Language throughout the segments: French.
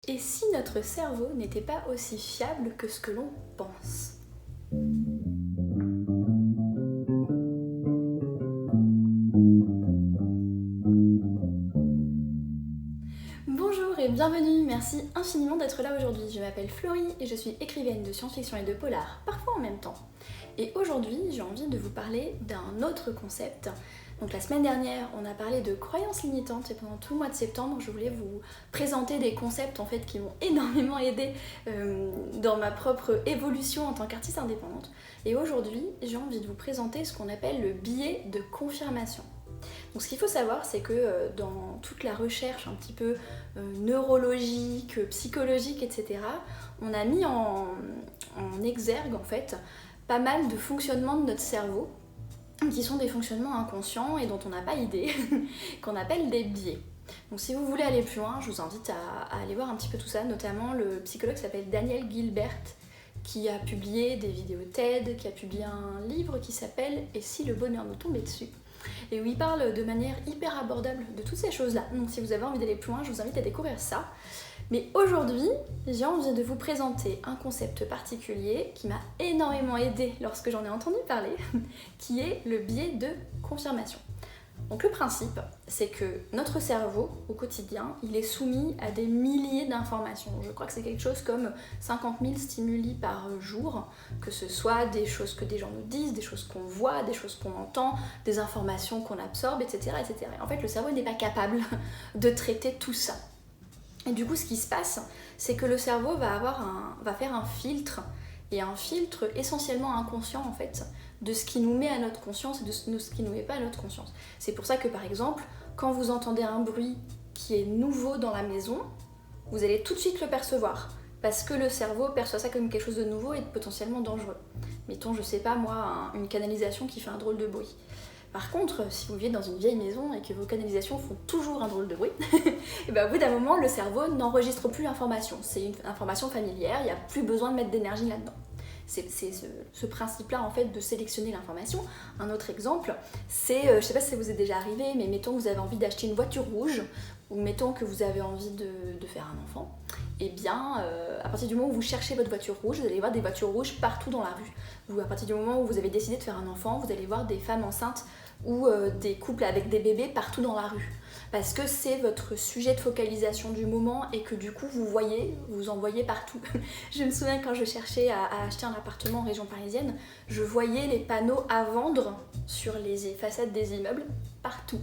Et si notre cerveau n'était pas aussi fiable que ce que l'on pense? Bonjour et bienvenue, merci infiniment d'être là aujourd'hui. Je m'appelle Florie et je suis écrivaine de science-fiction et de polar, parfois en même temps. Et aujourd'hui, j'ai envie de vous parler d'un autre concept. Donc la semaine dernière, on a parlé de croyances limitantes et pendant tout le mois de septembre, je voulais vous présenter des concepts en fait qui m'ont énormément aidée dans ma propre évolution en tant qu'artiste indépendante. Et aujourd'hui, j'ai envie de vous présenter ce qu'on appelle le biais de confirmation. Donc ce qu'il faut savoir, c'est que dans toute la recherche un petit peu neurologique, psychologique, etc., on a mis en exergue en fait pas mal de fonctionnements de notre cerveau qui sont des fonctionnements inconscients et dont on n'a pas idée, qu'on appelle des biais. Donc si vous voulez aller plus loin, je vous invite à aller voir un petit peu tout ça, notamment le psychologue s'appelle Daniel Gilbert, qui a publié des vidéos TED, qui a publié un livre qui s'appelle « Et si le bonheur nous tombait dessus ?» et où il parle de manière hyper abordable de toutes ces choses-là. Donc si vous avez envie d'aller plus loin, je vous invite à découvrir ça. Mais aujourd'hui, j'ai envie de vous présenter un concept particulier qui m'a énormément aidée lorsque j'en ai entendu parler, qui est le biais de confirmation. Donc le principe, c'est que notre cerveau, au quotidien, il est soumis à des milliers d'informations. Je crois que c'est quelque chose comme 50 000 stimuli par jour, que ce soit des choses que des gens nous disent, des choses qu'on voit, des choses qu'on entend, des informations qu'on absorbe, etc., etc. Et en fait, le cerveau n'est pas capable de traiter tout ça. Et du coup, ce qui se passe, c'est que le cerveau va faire un filtre, et un filtre essentiellement inconscient en fait, de ce qui nous met à notre conscience et de ce qui ne nous met pas à notre conscience. C'est pour ça que par exemple, quand vous entendez un bruit qui est nouveau dans la maison, vous allez tout de suite le percevoir, parce que le cerveau perçoit ça comme quelque chose de nouveau et potentiellement dangereux. Mettons, je sais pas moi, une canalisation qui fait un drôle de bruit. Par contre, si vous vivez dans une vieille maison et que vos canalisations font toujours un drôle de bruit, et ben au bout d'un moment, le cerveau n'enregistre plus l'information. C'est une information familière, il n'y a plus besoin de mettre d'énergie là-dedans. C'est ce principe-là en fait de sélectionner l'information. Un autre exemple, c'est, je sais pas si ça vous est déjà arrivé, mais mettons que vous avez envie d'acheter une voiture rouge, ou mettons que vous avez envie de faire un enfant, et bien à partir du moment où vous cherchez votre voiture rouge, vous allez voir des voitures rouges partout dans la rue. Ou à partir du moment où vous avez décidé de faire un enfant, vous allez voir des femmes enceintes ou des couples avec des bébés partout dans la rue. Parce que c'est votre sujet de focalisation du moment et que du coup vous en voyez partout. Je me souviens quand je cherchais à acheter un appartement en région parisienne, je voyais les panneaux à vendre sur les façades des immeubles partout.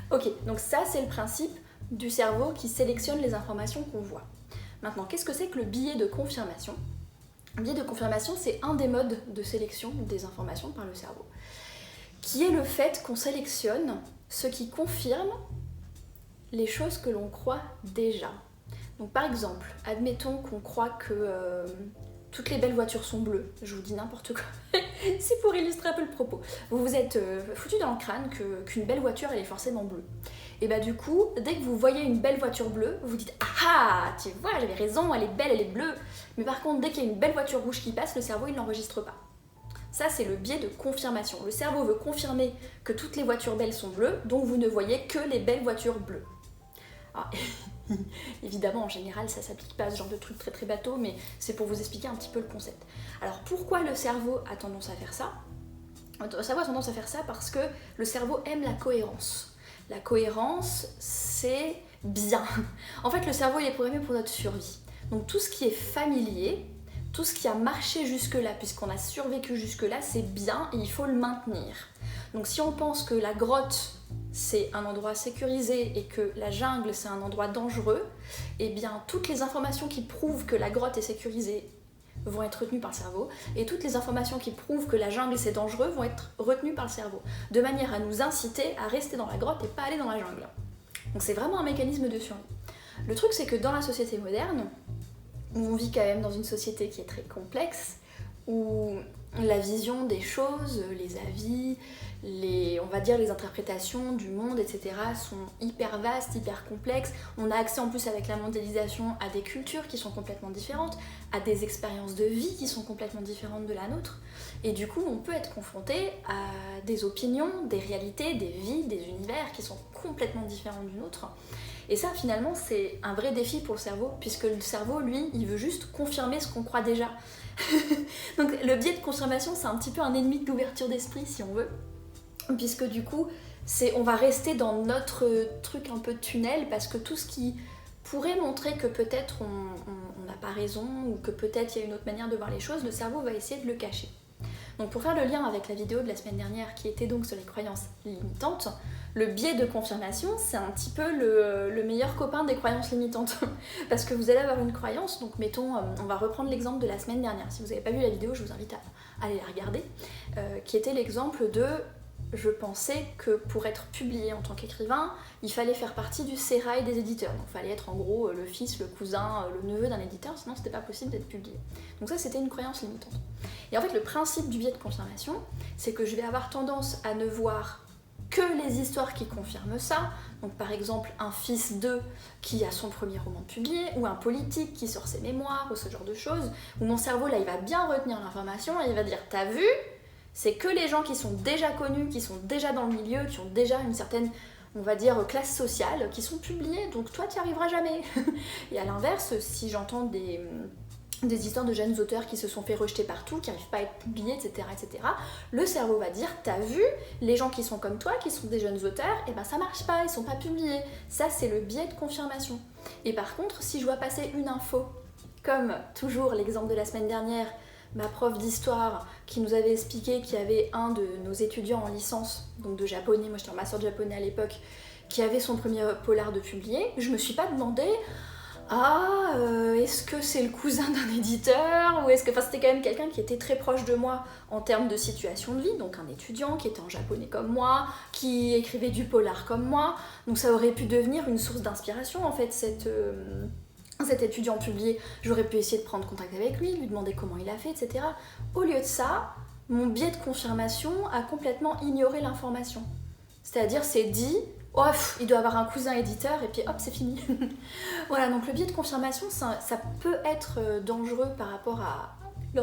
Ok, donc ça c'est le principe du cerveau qui sélectionne les informations qu'on voit. Maintenant, qu'est-ce que c'est que le biais de confirmation ? Le biais de confirmation, c'est un des modes de sélection des informations par le cerveau, qui est le fait qu'on sélectionne ce qui confirme les choses que l'on croit déjà. Donc par exemple, admettons qu'on croit que toutes les belles voitures sont bleues, je vous dis n'importe quoi, c'est pour illustrer un peu le propos. Vous vous êtes foutu dans le crâne qu'une belle voiture elle est forcément bleue. Et bah du coup, dès que vous voyez une belle voiture bleue, vous dites « Ah, tu vois, j'avais raison, elle est belle, elle est bleue ». Mais par contre, dès qu'il y a une belle voiture rouge qui passe, le cerveau il n'enregistre pas. Ça, c'est le biais de confirmation. Le cerveau veut confirmer que toutes les voitures belles sont bleues, donc vous ne voyez que les belles voitures bleues. Alors, évidemment, en général, ça s'applique pas à ce genre de truc très très bateau, mais c'est pour vous expliquer un petit peu le concept. Alors, pourquoi le cerveau a tendance à faire ça ? Le cerveau a tendance à faire ça parce que le cerveau aime la cohérence. La cohérence, c'est bien. En fait, le cerveau, il est programmé pour notre survie. Donc, tout ce qui est familier, tout ce qui a marché jusque-là, puisqu'on a survécu jusque-là, c'est bien et il faut le maintenir. Donc si on pense que la grotte, c'est un endroit sécurisé et que la jungle, c'est un endroit dangereux, eh bien toutes les informations qui prouvent que la grotte est sécurisée vont être retenues par le cerveau, et toutes les informations qui prouvent que la jungle, c'est dangereux vont être retenues par le cerveau, de manière à nous inciter à rester dans la grotte et pas aller dans la jungle. Donc c'est vraiment un mécanisme de survie. Le truc, c'est que dans la société moderne, où on vit quand même dans une société qui est très complexe, où la vision des choses, les avis, on va dire les interprétations du monde, etc. sont hyper vastes, hyper complexes. On a accès en plus avec la mondialisation à des cultures qui sont complètement différentes, à des expériences de vie qui sont complètement différentes de la nôtre. Et du coup, on peut être confronté à des opinions, des réalités, des vies, des univers qui sont complètement différents du nôtre. Et ça, finalement, c'est un vrai défi pour le cerveau, puisque le cerveau, lui, il veut juste confirmer ce qu'on croit déjà. Donc le biais de confirmation, c'est un petit peu un ennemi de l'ouverture d'esprit, si on veut. Puisque du coup, on va rester dans notre truc un peu tunnel, parce que tout ce qui pourrait montrer que peut-être on n'a pas raison, ou que peut-être il y a une autre manière de voir les choses, le cerveau va essayer de le cacher. Donc pour faire le lien avec la vidéo de la semaine dernière, qui était donc sur les croyances limitantes, le biais de confirmation, c'est un petit peu le meilleur copain des croyances limitantes. Parce que vous allez avoir une croyance, donc mettons, on va reprendre l'exemple de la semaine dernière. Si vous n'avez pas vu la vidéo, je vous invite à aller la regarder. Qui était l'exemple de... Je pensais que pour être publié en tant qu'écrivain, il fallait faire partie du sérail des éditeurs. Donc il fallait être en gros le fils, le cousin, le neveu d'un éditeur, sinon c'était pas possible d'être publié. Donc ça, c'était une croyance limitante. Et en fait, le principe du biais de confirmation, c'est que je vais avoir tendance à ne voir que les histoires qui confirment ça. Donc par exemple, un fils d'eux qui a son premier roman publié, ou un politique qui sort ses mémoires, ou ce genre de choses, où mon cerveau, là, il va bien retenir l'information et il va dire « T'as vu ? C'est que les gens qui sont déjà connus, qui sont déjà dans le milieu, qui ont déjà une certaine, on va dire, classe sociale, qui sont publiés, donc toi, tu n'y arriveras jamais. » Et à l'inverse, si j'entends des histoires de jeunes auteurs qui se sont fait rejeter partout, qui n'arrivent pas à être publiés, etc., etc., le cerveau va dire « T'as vu, les gens qui sont comme toi, qui sont des jeunes auteurs, et ben ça marche pas, ils sont pas publiés. » Ça, c'est le biais de confirmation. Et par contre, si je vois passer une info, comme toujours l'exemple de la semaine dernière, ma prof d'histoire qui nous avait expliqué qu'il y avait un de nos étudiants en licence, donc de japonais, moi j'étais en master de japonais à l'époque, qui avait son premier polar de publié, je me suis pas demandé est-ce que c'est le cousin d'un éditeur, ou est-ce que... Enfin, c'était quand même quelqu'un qui était très proche de moi en termes de situation de vie, donc un étudiant qui était en japonais comme moi, qui écrivait du polar comme moi, donc ça aurait pu devenir une source d'inspiration en fait, cet étudiant publié. J'aurais pu essayer de prendre contact avec lui, lui demander comment il a fait, etc. Au lieu de ça, mon biais de confirmation a complètement ignoré l'information. C'est-à-dire, c'est dit, oh, il doit avoir un cousin éditeur, et puis hop, c'est fini. Voilà, donc le biais de confirmation, ça peut être dangereux par rapport à...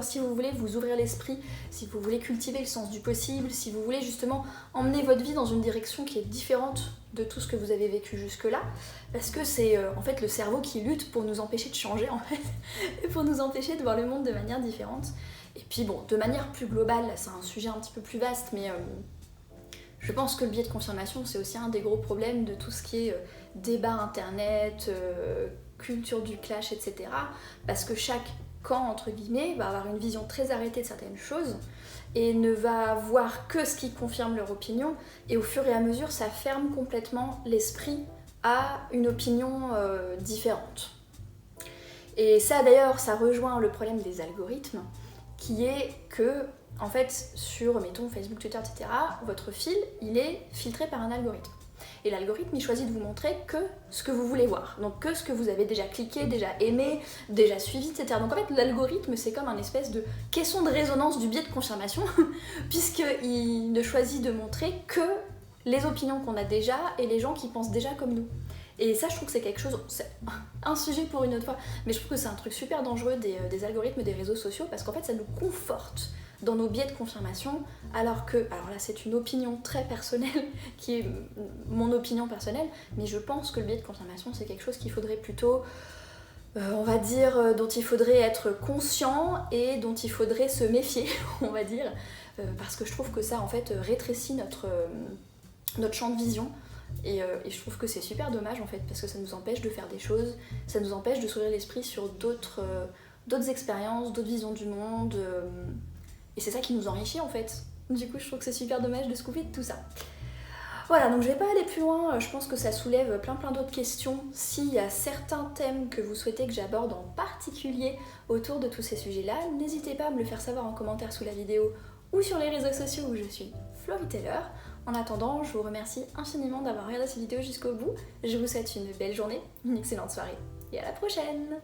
Si vous voulez vous ouvrir l'esprit, si vous voulez cultiver le sens du possible, si vous voulez justement emmener votre vie dans une direction qui est différente de tout ce que vous avez vécu jusque-là, parce que c'est en fait le cerveau qui lutte pour nous empêcher de changer en fait, et pour nous empêcher de voir le monde de manière différente. Et puis bon, de manière plus globale, c'est un sujet un petit peu plus vaste, mais je pense que le biais de confirmation, c'est aussi un des gros problèmes de tout ce qui est débat internet, culture du clash, etc. Parce que chaque camp, entre guillemets, va avoir une vision très arrêtée de certaines choses et ne va voir que ce qui confirme leur opinion, et au fur et à mesure, ça ferme complètement l'esprit à une opinion différente. Et ça, d'ailleurs, ça rejoint le problème des algorithmes, qui est que, en fait, sur, mettons, Facebook, Twitter, etc., votre fil, il est filtré par un algorithme. Et l'algorithme, il choisit de vous montrer que ce que vous voulez voir, donc que ce que vous avez déjà cliqué, déjà aimé, déjà suivi, etc. Donc en fait, l'algorithme, c'est comme un espèce de caisson de résonance du biais de confirmation, puisqu'il ne choisit de montrer que les opinions qu'on a déjà et les gens qui pensent déjà comme nous. Et ça, je trouve que c'est quelque chose, c'est un sujet pour une autre fois, mais je trouve que c'est un truc super dangereux des algorithmes des réseaux sociaux, parce qu'en fait, ça nous conforte dans nos biais de confirmation, alors là c'est une opinion très personnelle, qui est mon opinion personnelle, mais je pense que le biais de confirmation c'est quelque chose qu'il faudrait plutôt, on va dire, dont il faudrait être conscient et dont il faudrait se méfier, on va dire, parce que je trouve que ça en fait rétrécit notre champ de vision. Et je trouve que c'est super dommage en fait, parce que ça nous empêche de faire des choses, ça nous empêche de s'ouvrir l'esprit sur d'autres expériences, d'autres visions du monde, et c'est ça qui nous enrichit en fait. Du coup je trouve que c'est super dommage de se couper de tout ça. Voilà, donc je vais pas aller plus loin, je pense que ça soulève plein d'autres questions. S'il y a certains thèmes que vous souhaitez que j'aborde en particulier autour de tous ces sujets-là, n'hésitez pas à me le faire savoir en commentaire sous la vidéo ou sur les réseaux sociaux où je suis Florie Taylor. En attendant, je vous remercie infiniment d'avoir regardé cette vidéo jusqu'au bout. Je vous souhaite une belle journée, une excellente soirée et à la prochaine!